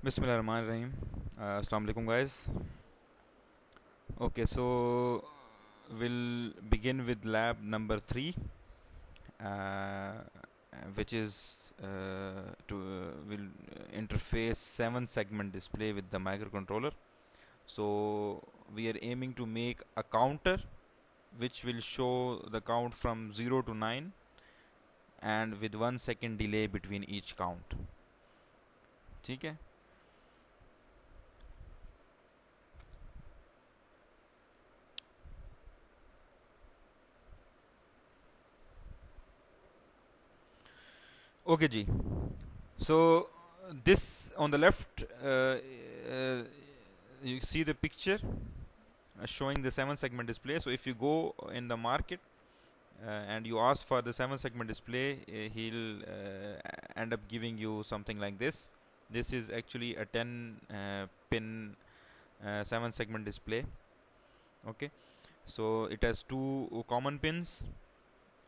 Bismillahirrahmanirrahim. Assalamu alaikum, guys. Okay, so we'll begin with lab number 3, uh, which is will interface 7 segment display with the microcontroller. So we are aiming to make a counter which will show the count from 0 to 9 and with 1 second delay between each count. ठीक है. Okay, Ji. So this on the left, you see the picture showing the 7 segment display. So if you go in the market and you ask for the 7 segment display, he'll end up giving you something like this. This is actually a 10 pin 7 segment display. Okay, so it has two common pins,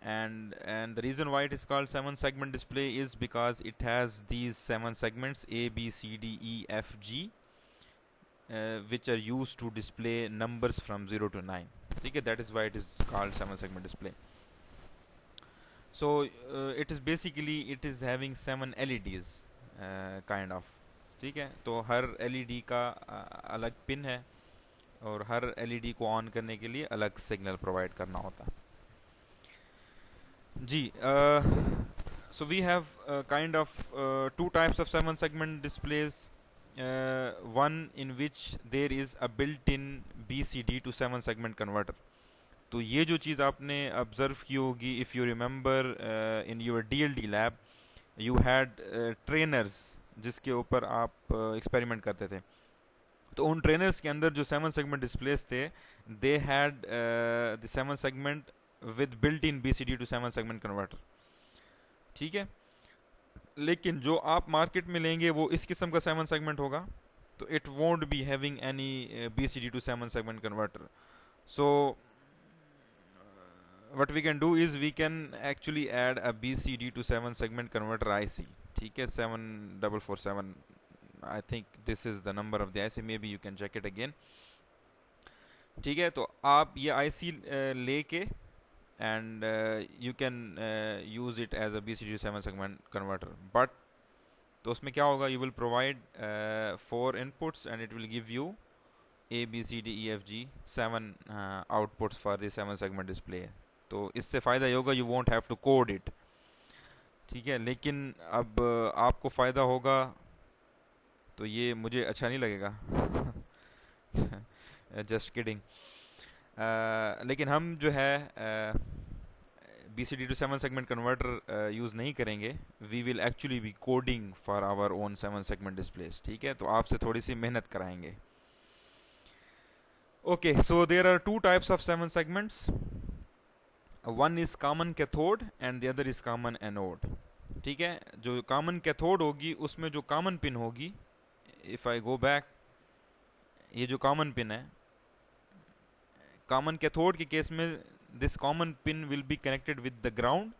and the reason why it is called 7 segment display is because it has these 7 segments A, B, C, D, E, F, G, which are used to display numbers from 0 to 9. Okay, that is why it is called 7 segment display. So it is basically it is having 7 LEDs kind of. ठीक है, तो हर LED का अलग pin है और हर LED को on करने के लिए अलग सिग्नल प्रोवाइड करना होता है जी. So we have kind of two types of 7 segment displays. One in which there is a built-in BCD to 7 segment converter. तो ये जो चीज़ आपने ऑब्जर्व की होगी, if you remember in your DLD lab you had trainers जिसके ऊपर आप experiment करते थे. तो उन ट्रेनर्स के अंदर जो 7 segment डिस्प्लेस थे, they had the 7 segment with built in BCD to 7 segment converter. ठीक है, लेकिन जो आप मार्केट में लेंगे वो इस किस्म का 7 segment होगा, तो it won't be having any BCD to 7 segment converter. So what we can do is we can actually add a BCD to 7 segment converter IC. ठीक है, 7447. I think this is the number of the IC. Maybe you can check it again. ठीक है, तो आप ये IC लेके and you can use it as a BCD to 7 segment converter. But तो उसमें क्या होगा, you will provide 4 inputs and it will give you A, B, C, D, E, F, G 7 outputs for the 7 segment display. तो इससे फ़ायदा ये होगा, you won't have to code it. ठीक है, लेकिन अब आपको फ़ायदा होगा तो ये मुझे अच्छा नहीं लगेगा. Just kidding. लेकिन हम जो है BCD to 7 segment converter use नहीं करेंगे. We will actually be coding for our own 7 segment displays. ठीक है, तो आपसे थोड़ी सी मेहनत कराएंगे. Okay, so there are two types of 7 segments. One is common cathode and the other is common anode. ठीक है, जो कॉमन कैथोड होगी उसमें जो कॉमन पिन होगी, इफ आई गो बैक, ये जो कॉमन पिन है, कॉमन कैथोड के केस में this common pin will be connected with the ground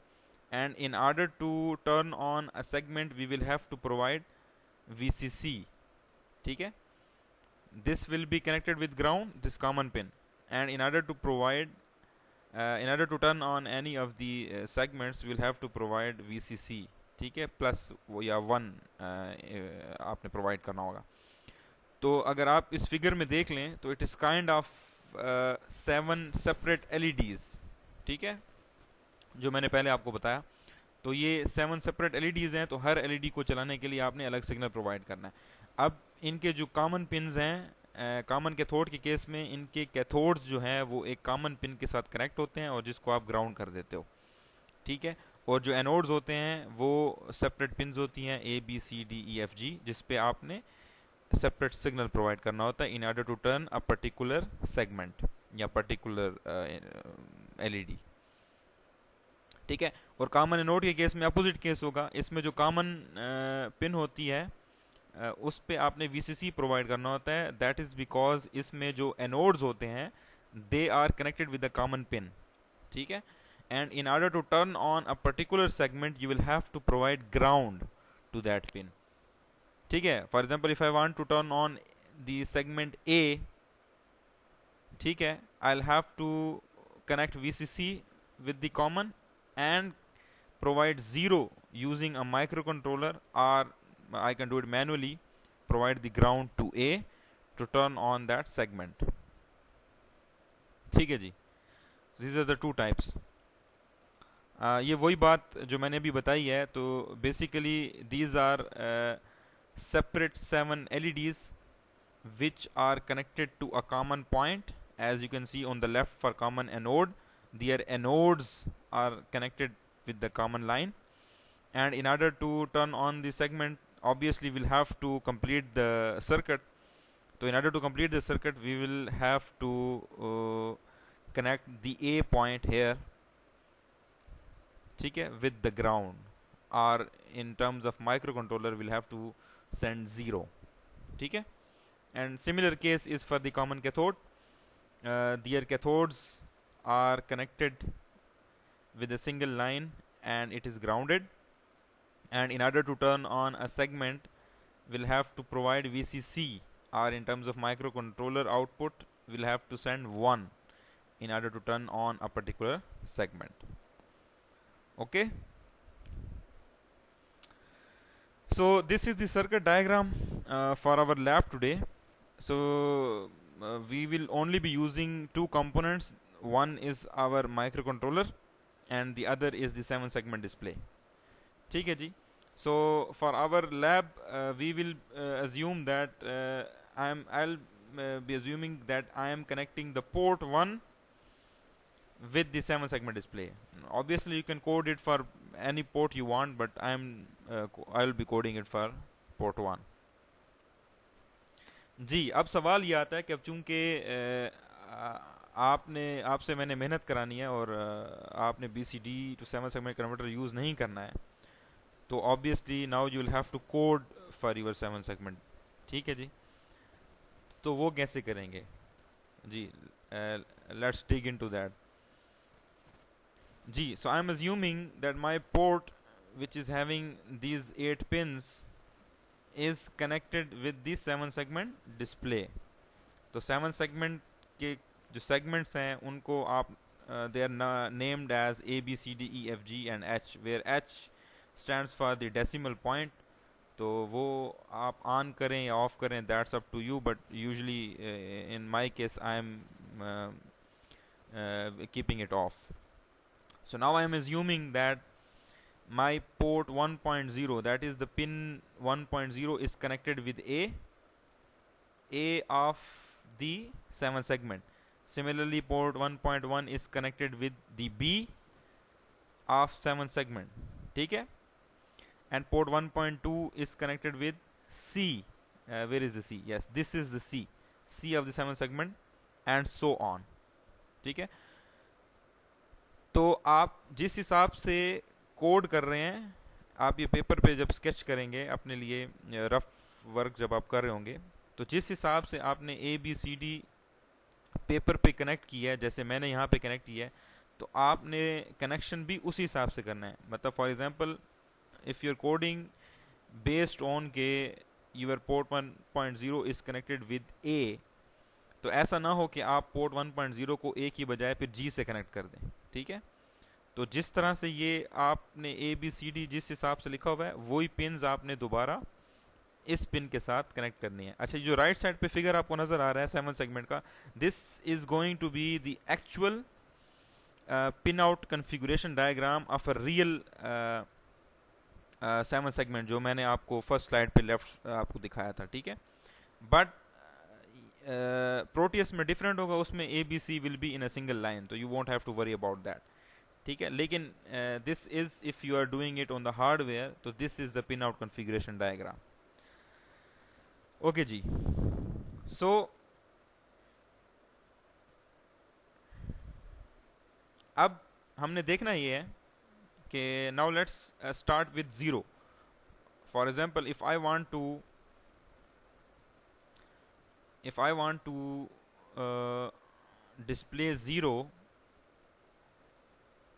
and in order to turn on a segment we will have to provide VCC. ठीक है, this will be connected with ground, this common pin, and in order to provide in order to turn on any of the segments we'll have to provide VCC. ठीक है, plus वो या 1 आपने provide करना होगा. तो अगर आप इस फिगर में देख लें तो it is kind of 7 separate LEDs. ठीक है, जो मैंने पहले आपको बताया, तो ये 7 सेपरेट LEDs हैं. तो हर LED को चलाने के लिए आपने अलग सिग्नल प्रोवाइड करना है. अब इनके जो कॉमन पिन्स हैं, कॉमन कैथोड के केस में इनके कैथोड्स जो हैं वो एक कॉमन पिन के साथ कनेक्ट होते हैं और जिसको आप ग्राउंड कर देते हो. ठीक है, और जो एनोड्स होते हैं वो सेपरेट पिन्स होती हैं A, B, C, D, E, F, G, जिस पे आपने सेपरेट सिग्नल प्रोवाइड करना होता है in order to turn a particular segment या पर्टिकुलर LED. ठीक है, और कॉमन एनोड के केस में अपोजिट केस होगा. इसमें जो कॉमन पिन होती है उस पे आपने VCC प्रोवाइड करना होता है. दैट इज़ बिकॉज इसमें जो एनोड्स होते हैं they are connected with the common pin. ठीक है, and in order to turn on a particular segment you will have to provide ground to that pin. ठीक है, for example if I want to turn on the segment A, ठीक है, I will have to connect VCC with the common and provide 0 using a microcontroller, or I can do it manually, provide the ground to A to turn on that segment. ठीक है जी, these are the two types. ये वही बात जो मैंने अभी बताई है. तो basically these are separate 7 LEDs which are connected to a common point. As you can see on the left for common anode, their anodes are connected with the common line, and in order to turn on the segment, obviously we'll have to complete the circuit. So in order to complete the circuit, we will have to connect the A point here, ठीक है, with the ground, or in terms of microcontroller we'll have to send 0, ठीक है. And similar case is for the common cathode. Their cathodes are connected with a single line and it is grounded, and in order to turn on a segment we'll have to provide VCC, or in terms of microcontroller output we'll have to send 1 in order to turn on a particular segment. Okay, so this is the circuit diagram for our lab today. So we will only be using 2 components. One is our microcontroller and the other is the 7 segment display. ठीक है जी. So for our lab we will assume that I'll be assuming that I am connecting the port 1 with the 7 segment display. Obviously you can code it for any port you want, but I'll be coding it for port 1. जी, अब सवाल ये आता है कि अब चूंकि आपसे मैंने मेहनत करानी है और आपने BCD to 7 segment converter use नहीं करना है, तो obviously now you will have to code for your 7 segment. ठीक है जी, तो वो कैसे करेंगे जी, लेट्स डिग इनटू दैट. जी, so I am assuming that my port which is having these 8 pins is connected with the 7 segment display. तो 7 segment के जो segments हैं उनको आप they are named as A, B, C, D, E, F, G and H, where H stands for the decimal point. तो वो आप on करें या off करें, that's up to you, but usually in my case I am keeping it off. So now I am assuming that my port 1.0, that is the pin 1.0, is connected with A of the 7 segment. Similarly, port 1.1 is connected with the B of 7 segment. ठीक है, and port 1.2 is connected with C. Where is the C? Yes, this is the C of the 7 segment, and so on. ठीक है, तो आप जिस हिसाब से code कर रहे हैं, आप ये पेपर पे जब स्केच करेंगे अपने लिए, रफ वर्क जब आप कर रहे होंगे, तो जिस हिसाब से आपने ABCD पेपर पे कनेक्ट किया है, जैसे मैंने यहाँ पे कनेक्ट किया है, तो आपने कनेक्शन भी उसी हिसाब से करना है. मतलब for example if your coding based on के your port 1.0 is connected with A, तो ऐसा ना हो कि आप पोर्ट 1.0 को A की बजाय फिर G से कनेक्ट कर दें. ठीक है, तो जिस तरह से ये आपने ABCD जिस हिसाब से लिखा हुआ है, वही पिन्स आपने दोबारा इस पिन के साथ कनेक्ट करनी है. अच्छा, जो राइट साइड पे फिगर आपको नजर आ रहा है 7 सेगमेंट का, this is going to be the actual pin out configuration diagram of a real 7 segment, जो मैंने आपको फर्स्ट स्लाइड पे लेफ्ट आपको दिखाया था. ठीक है, बट प्रोटियस में डिफरेंट होगा, उसमें ABC will be in a single line, तो you won't have to worry about that. ठीक है, लेकिन this is if you are doing it on the hardware, तो this is the pin out configuration diagram. Okay जी, सो अब हमने देखना ये है कि now let's start with 0. For example if I want to display 0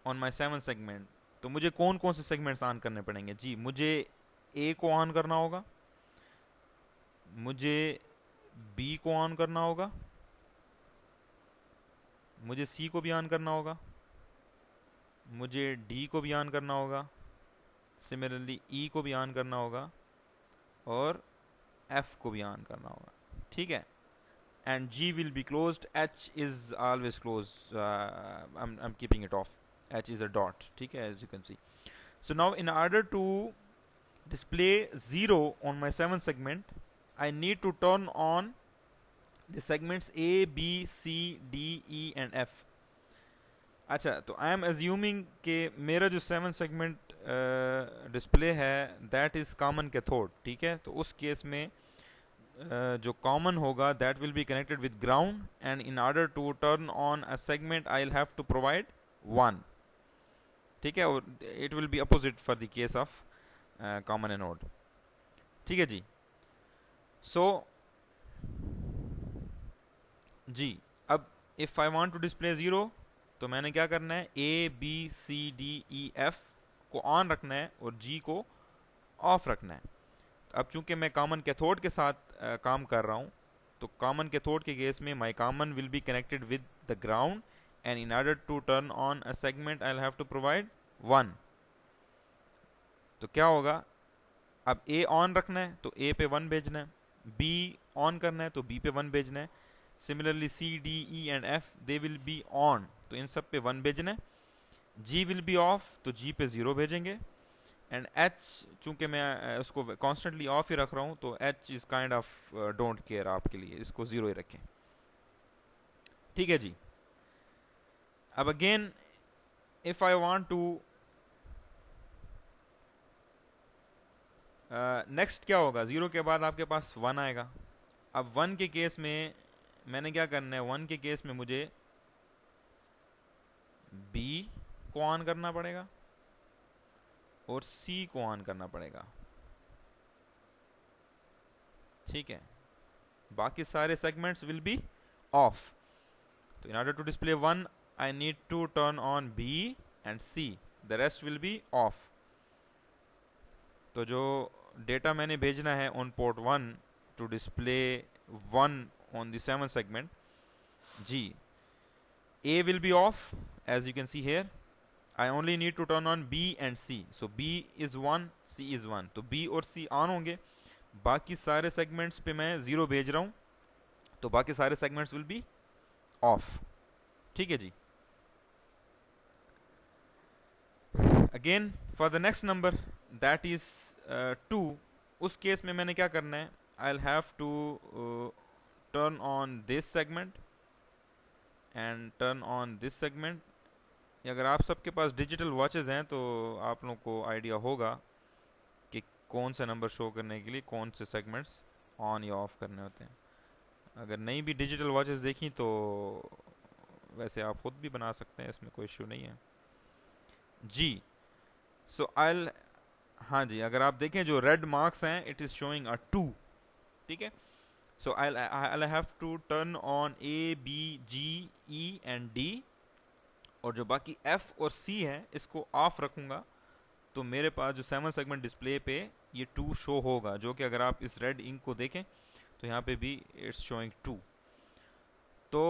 on my 7 segment, तो मुझे कौन कौन से सेगमेंट्स ऑन करने पड़ेंगे जी. मुझे A को ऑन करना होगा, मुझे बी को ऑन करना होगा, मुझे सी को भी ऑन करना होगा, मुझे डी को भी ऑन करना होगा, सिमिलरली ई को भी ऑन करना होगा और एफ को भी ऑन करना होगा, ठीक है। And G will be closed, H is always close, I am keeping it off, H is a dot, ठीक है, as you can see. So now in order to display 0 on my 7th segment, I need to turn on the segments A, B, C, D, E and F. अच्छा, तो I am assuming कि मेरा जो 7th segment display है that is common cathode, ठीक है। तो उस केस में जो कॉमन होगा that will be connected with ground, and in order to turn on a segment I will have to provide 1, ठीक है। और it will be opposite for the case of common anode, ठीक है जी। So जी, अब if I want to display 0 तो मैंने क्या करना है, ए B C D E F को ऑन रखना है और जी को ऑफ रखना है। तो अब चूंकि मैं कॉमन कैथोड के साथ काम कर रहा हूँ, तो कॉमन कैथोड के केस में my common will be connected with the ground, and in order to turn on a segment I will have to provide 1। तो क्या होगा, अब ए ऑन रखना है तो ए पे 1 भेजना है, बी ऑन करना है तो बी पे 1 भेजना है, similarly C D E and F they will be on, तो इन सब पे 1 भेजना है, जी विल बी ऑफ तो जी पे 0 भेजेंगे, एंड एच चूंकि मैं उसको कॉन्स्टेंटली ऑफ ही रख रहा हूँ तो H is kind of don't care आपके लिए, इसको 0 ही रखें, ठीक है जी। अब again if I want to next क्या होगा, 0 के बाद आपके पास 1 आएगा। अब 1 के केस में मैंने क्या करना है, 1 के केस में मुझे B को ऑन करना पड़ेगा और C को ऑन करना पड़ेगा, ठीक है। बाकी सारे सेगमेंट्स विल बी ऑफ। तो in order to display 1 I need to turn on B and C, the rest will be off. तो जो डेटा मैंने भेजना है on port 1 to display 1 on the 7th segment, G, A will be off as you can see here. I only need to turn on B and C. So B is 1, C is 1. तो B और C on होंगे, बाकी सारे segments पे मैं 0 भेज रहा हूँ, तो बाकी सारे सेगमेंट्स विल बी ऑफ, ठीक है जी। Again for the next number that is 2, उस केस में मैंने क्या करना है, I will have to turn on this segment and turn on this segment। अगर आप सबके पास डिजिटल वॉचेस हैं तो आप लोगों को आइडिया होगा कि कौन सा नंबर शो करने के लिए कौन से सेगमेंट्स ऑन या ऑफ करने होते हैं। अगर नहीं भी डिजिटल वॉचेस देखी तो वैसे आप खुद भी बना सकते हैं, इसमें कोई इश्यू नहीं है जी। सो आई, हाँ जी, अगर आप देखें जो रेड मार्क्स हैं इट इज़ शोइंग अ 2, ठीक है। So I'll have to turn on A, B, G, E and D, और जो बाकी F और C है इसको ऑफ रखूँगा, तो मेरे पास जो 7 सेगमेंट डिस्प्ले पे ये 2 शो होगा, जो कि अगर आप इस रेड इंक को देखें तो यहाँ पे भी इट्स शोइंग 2। तो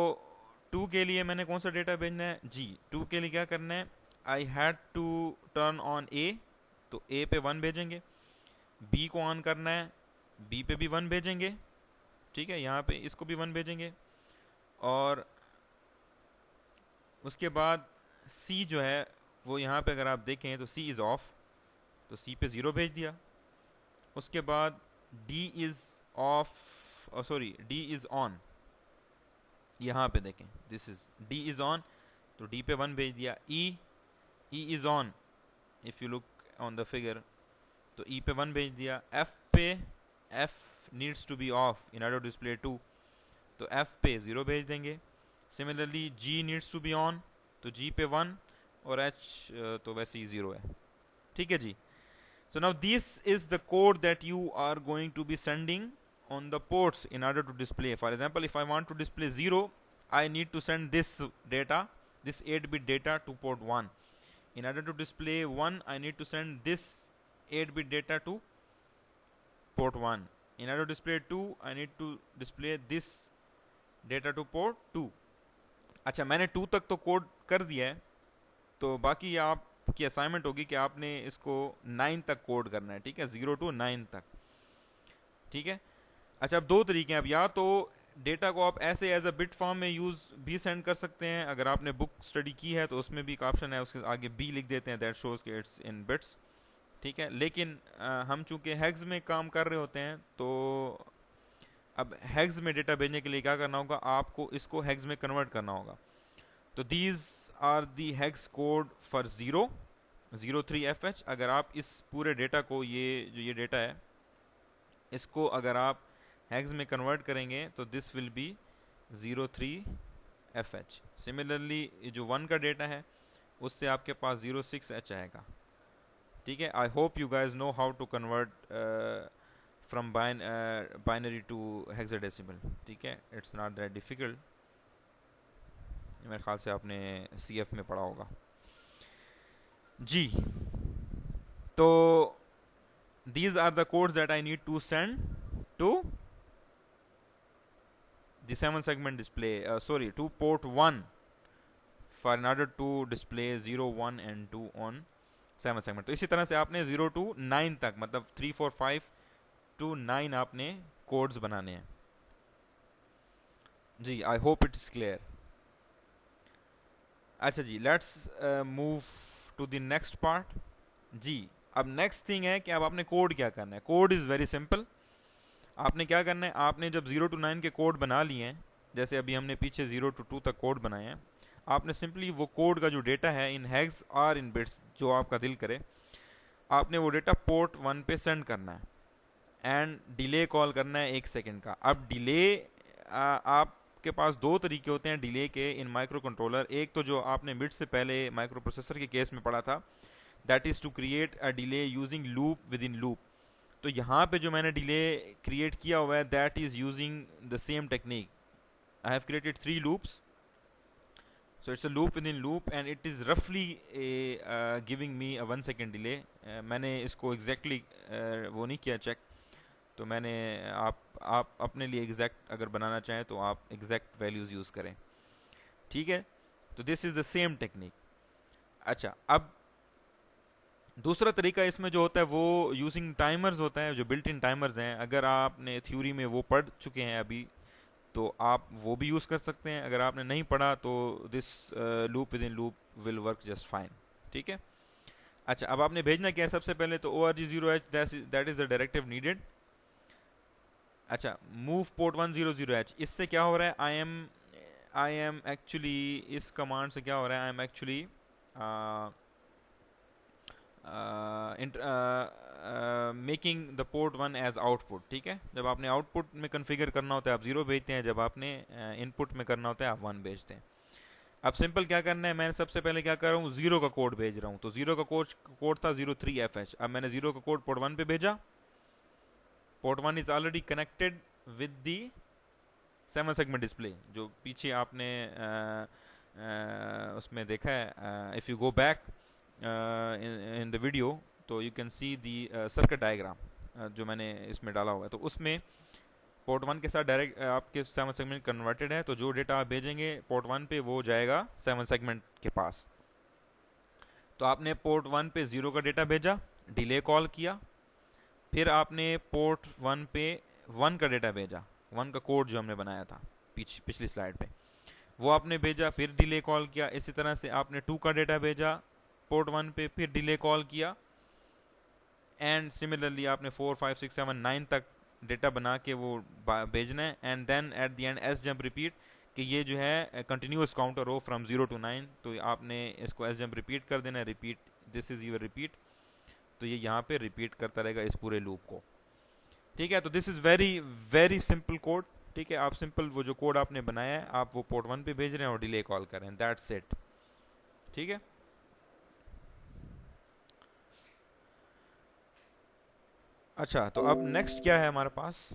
2 के लिए मैंने कौन सा डेटा भेजना है, जी 2 के लिए क्या करना है, I had to turn on A, तो A पे 1 भेजेंगे, B को ऑन करना है, B पे भी 1 भेजेंगे, ठीक है, यहाँ पे इसको भी 1 भेजेंगे, और उसके बाद C जो है वो यहाँ पे अगर आप देखें तो C इज़ ऑफ, तो C पे 0 भेज दिया। उसके बाद D is of, sorry D is on, यहाँ पे देखें this is D is on, तो D पे 1 भेज दिया। E is on, if you look on the figure, तो E पे 1 भेज दिया। F पे, F needs to be off in order to display 2, तो F पे 0 भेज देंगे। Similarly G needs to be on, तो G पे 1, और H तो वैसे ही 0 है, ठीक है जी। So now this is the code that you are going to be sending on the ports in order to display. For example, if I want to display 0, I need to send this data, this 8-bit data to port 1. In order to display 1, I need to send this 8-bit data to port 1. In order to display 2, I need to display this data to port 2. अच्छा, मैंने 2 तक तो code कर दिया है, तो बाकी आपकी असाइनमेंट होगी कि आपने इसको 9 तक कोड करना है, ठीक है, 0 to 9 तक, ठीक है। अच्छा, अब दो तरीके हैं। अब या तो डेटा को आप ऐसे एज अ बिट फॉर्म में यूज़ भी सेंड कर सकते हैं, अगर आपने बुक स्टडी की है तो उसमें भी एक ऑप्शन है, उसके आगे बी लिख देते हैं, दैट शोज कि इट्स इन बिट्स, ठीक है। लेकिन हम चूंकि हैग्स में काम कर रहे होते हैं, तो अब हैग्स में डेटा भेजने के लिए क्या करना होगा, आपको इसको हैग्स में कन्वर्ट करना होगा। तो these are the hex code for 003FH। अगर आप इस पूरे डेटा को, ये डेटा है, इसको अगर आप हैग्स में कन्वर्ट करेंगे तो this will be 03FH। Similarly ये जो 1 का डेटा है उससे आपके पास 06H आएगा, ठीक है। I hope you guys know how to convert from binary to hexadecimal, ठीक है। इट्स नॉट दैट डिफिकल्ट, मेरे ख्याल से आपने CF में पढ़ा होगा जी। तो these are the codes that I need to send to the 7 segment display, to port 1 for in order to display 0, 1 and 2 on 7 segment। तो इसी तरह से आपने 0 to 9 तक, मतलब 3, 4, 5 to 9 आपने कोड्स बनाने हैं जी। I hope it is clear. अच्छा जी, let's move to the next part जी। अब नेक्स्ट थिंग है कि अब आपने कोड क्या करना है। Code is very simple. आपने क्या करना है, आपने जब 0 to 9 के कोड बना लिए हैं, जैसे अभी हमने पीछे 0 to 2 तक कोड बनाए हैं, आपने सिंपली वो कोड का जो डेटा है इन हैग्स और इन बिट्स, जो आपका दिल करे, आपने वो डेटा पोर्ट 1 पे सेंड करना है एंड डिले कॉल करना है 1 सेकेंड का। अब डिले आपके पास दो तरीके होते हैं डिले के इन माइक्रो कंट्रोलर। एक तो जो आपने बिट से पहले माइक्रो प्रोसेसर के केस में पढ़ा था, that is to create a delay using loop within loop. तो यहाँ पे जो मैंने डिले क्रिएट किया हुआ है, that is using the same technique. I have created 3 loops, so it's a loop within loop and it is roughly giving me a 1 second delay। मैंने इसको exactly वो नहीं किया चेक, तो मैंने आप अपने लिए एग्जैक्ट अगर बनाना चाहें तो आप एग्जैक्ट वैल्यूज़ यूज़ करें, ठीक है। तो this is the same technique. अच्छा, अब दूसरा तरीका इसमें जो होता है वो यूजिंग टाइमर्स होता है, जो बिल्ट इन टाइमर्स हैं। अगर आपने थ्योरी में वो पढ़ चुके हैं अभी, तो आप वो भी यूज़ कर सकते हैं। अगर आपने नहीं पढ़ा तो this loop within loop will work just fine, ठीक है। अच्छा, अब आपने भेजना क्या है, सबसे पहले तो ORG0H, that is the directive needed. अच्छा, मूव पोर्ट 100H, इससे क्या हो रहा है, आई एम एक्चुअली, इस कमांड से क्या हो रहा है, I am actually making the port 1 as output, ठीक है। जब आपने आउटपुट में कन्फिगर करना होता है आप 0 भेजते हैं, जब आपने इनपुट में करना होता है आप 1 भेजते हैं। अब सिंपल क्या करना है, मैं सबसे पहले क्या कर रहा हूँ, 0 का कोड भेज रहा हूँ। तो 0 का कोड था 03FH। अब मैंने 0 का कोड पोर्ट 1 पे भेजा। Port 1 is already connected with the 7 segment display, जो पीछे आपने उसमें देखा है। If you go back in the video तो you can see the circuit diagram जो मैंने इसमें डाला हुआ है। तो उसमें पोर्ट 1 के साथ डायरेक्ट आपके 7 सेगमेंट कन्वर्टेड है, तो जो डेटा आप भेजेंगे पोर्ट 1 पे वो जाएगा 7 सेगमेंट के पास। तो आपने पोर्ट 1 पे 0 का डेटा भेजा, डिले कॉल किया, फिर आपने पोर्ट 1 पे 1 का डेटा भेजा, 1 का कोड जो हमने बनाया था पिछली स्लाइड पे, वो आपने भेजा, फिर डिले कॉल किया। इसी तरह से आपने 2 का डेटा भेजा पोर्ट 1 पे, फिर डिले कॉल किया, एंड सिमिलरली आपने 4, 5, 6, 7, 9 तक डेटा बना के वो भेजना है। And then at the end S jump repeat, कि ये जो है कंटिन्यूस काउंटर हो फ्रॉम 0 to 9, तो आपने इसको एस जंप रिपीट कर देना है। Repeat, this is your repeat, तो ये यहाँ पे रिपीट करता रहेगा इस पूरे लूप को, ठीक है। तो this is very very simple code, ठीक है। आप सिंपल वो जो कोड आपने बनाया है आप वो पोर्ट 1 पे भेज रहे हैं और डिले कॉल कर रहे हैं, दैट्स इट, ठीक है। अच्छा, तो अब नेक्स्ट क्या है हमारे पास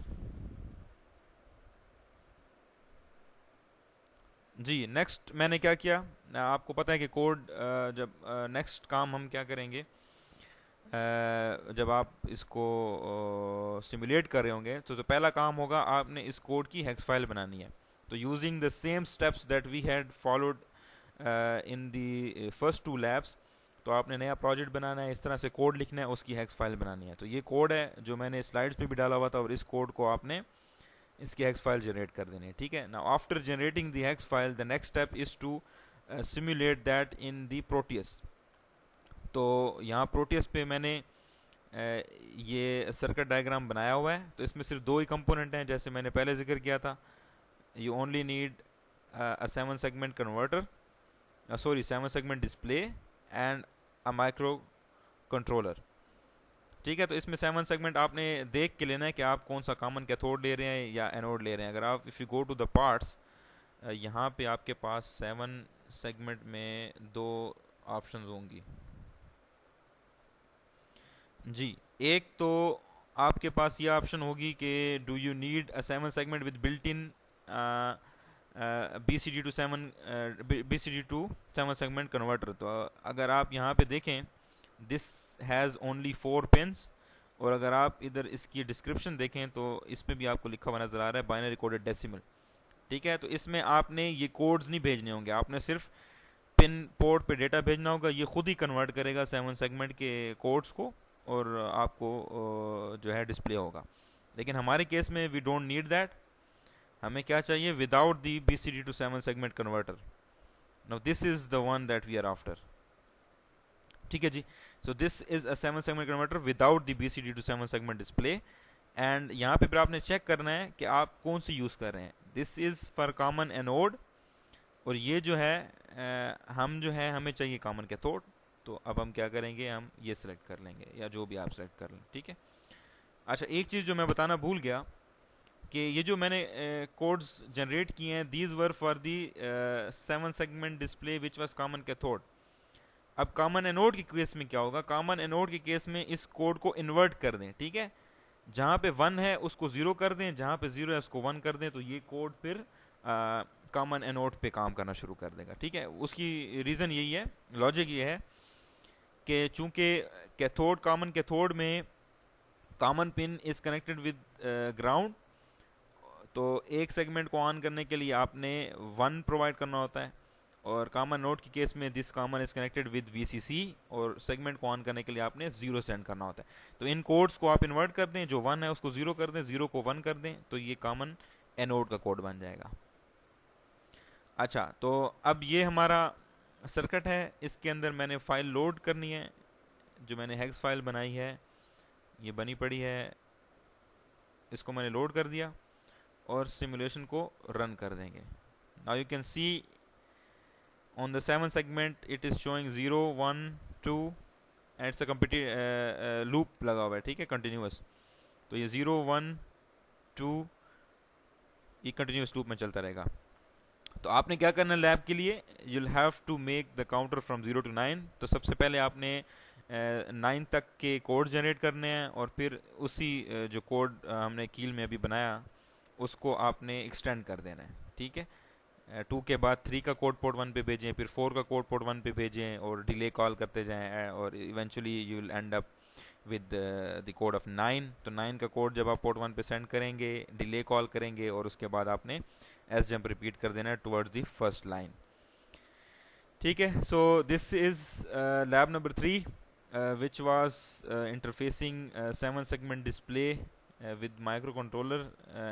जी। नेक्स्ट मैंने क्या किया, आपको पता है कि कोड जब नेक्स्ट काम हम क्या करेंगे, जब आप इसको सिमुलेट कर रहे होंगे तो पहला काम होगा आपने इस कोड की हेक्स फाइल बनानी है। तो using the same steps that we had followed in the first two labs, तो आपने नया प्रोजेक्ट बनाना है, इस तरह से कोड लिखना है, उसकी हेक्स फाइल बनानी है। तो ये कोड है जो मैंने स्लाइड्स पे भी डाला हुआ था, और इस कोड को आपने इसकी हेक्स फाइल जनरेट कर देनी है। ठीक है, now after generating the hex file the next step is to simulate that in the Proteus. तो यहाँ प्रोटियस पे मैंने ये सर्किट डायग्राम बनाया हुआ है। तो इसमें सिर्फ दो ही कंपोनेंट हैं, जैसे मैंने पहले जिक्र किया था। You only need a 7 segment converter, sorry 7 segment display and a micro controller. ठीक है, तो इसमें 7 सेगमेंट आपने देख के लेना है कि आप कौन सा कॉमन कैथोड ले रहे हैं या एनोड ले रहे हैं। अगर आप if you go to the parts, यहाँ पे आपके पास 7 सेगमेंट में दो ऑप्शंस होंगी जी। एक तो आपके पास ये ऑप्शन होगी कि do you need a 7 segment with built in BCD to 7 segment converter. तो अगर आप यहाँ पे देखें, दिस हैज़ ओनली 4 पिन्स, और अगर आप इधर इसकी डिस्क्रिप्शन देखें तो इसमें भी आपको लिखा हुआ नज़र आ रहा है बाइनरी कोडेड डेसिमल। ठीक है, तो इसमें आपने ये कोड्स नहीं भेजने होंगे, आपने सिर्फ पिन पोर्ट पे डेटा भेजना होगा। ये खुद ही कन्वर्ट करेगा 7 सेगमेंट के कोड्स को, और आपको जो है डिस्प्ले होगा। लेकिन हमारे केस में वी डोंट नीड दैट, हमें क्या चाहिए, without the BCD to 7 segment converter. Now this is the one that we are after. ठीक है जी, so this is a 7 segment converter without the BCD to 7 segment display. And यहाँ पे फिर आपने चेक करना है कि आप कौन सी यूज़ कर रहे हैं। This is for common anode, और ये जो है हम जो है हमें चाहिए कॉमन कैथोड। तो अब हम क्या करेंगे, हम ये सिलेक्ट कर लेंगे, या जो भी आप सिलेक्ट कर लें। ठीक है, अच्छा एक चीज़ जो मैं बताना भूल गया कि ये जो मैंने कोड्स जनरेट किए हैं, these were for the 7 segment display which was common cathode. अब कॉमन एनोड के केस में क्या होगा, कॉमन एनोड के केस में इस कोड को इन्वर्ट कर दें। ठीक है, जहाँ पे 1 है उसको 0 कर दें, जहाँ पे 0 है उसको 1 कर दें, तो ये कोड फिर कॉमन एनोड पे काम करना शुरू कर देगा। ठीक है, उसकी रीज़न यही है, लॉजिक ये है कि चूंकि कैथोड कॉमन कैथोड में common pin is connected with ground, तो एक सेगमेंट को ऑन करने के लिए आपने 1 प्रोवाइड करना होता है, और कॉमन नोड के केस में this common is connected with VCC, और सेगमेंट को ऑन करने के लिए आपने 0 सेंड करना होता है। तो इन कोड्स को आप इन्वर्ट कर दें, जो 1 है उसको 0 कर दें, 0 को 1 कर दें, तो ये कॉमन एनोड का कोड बन जाएगा। अच्छा, तो अब ये हमारा सर्किट है, इसके अंदर मैंने फाइल लोड करनी है। जो मैंने हेक्स फाइल बनाई है ये बनी पड़ी है, इसको मैंने लोड कर दिया और सिमुलेशन को रन कर देंगे। Now you can C on the 7 segment it is showing 0 1 2 and it's a loop लगा हुआ है। ठीक है, कंटिन्यूस। तो ये 0 1 2 ये कंटिन्यूस लूप में चलता रहेगा। तो आपने क्या करना है लैब के लिए, you'll have to make the counter from 0 to 9। तो सबसे पहले आपने 9 तक के कोड जनरेट करने हैं, और फिर उसी जो कोड हमने कील में अभी बनाया उसको आपने एक्सटेंड कर देना है। ठीक है, 2 के बाद 3 का कोड पोर्ट 1 पे भेजें, फिर 4 का कोड पोर्ट 1 पे भेजें, और डिले कॉल करते जाएं, और eventually you will and up with the code of 9। तो 9 का कोड जब आप पोर्ट 1 पे सेंड करेंगे, डिले कॉल करेंगे, और उसके बाद आपने एस जंप रिपीट कर देना है टुवर्ड्स द फर्स्ट लाइन। ठीक है, सो this is lab number 3 which was interfacing 7 segment display with microcontroller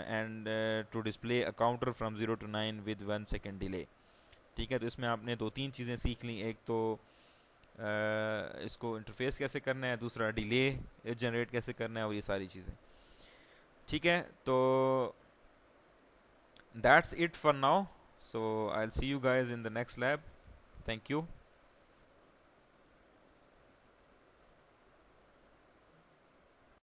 and to display a counter from 0 to 9 with 1 second delay। ठीक है, तो इसमें आपने 2-3 चीज़ें सीख ली। एक तो इसको इंटरफेस कैसे करना है, दूसरा डिले जनरेट कैसे करना है, और ये सारी चीज़ें। ठीक है, तो that's it for now, so I'll see you guys in the next lab. Thank you.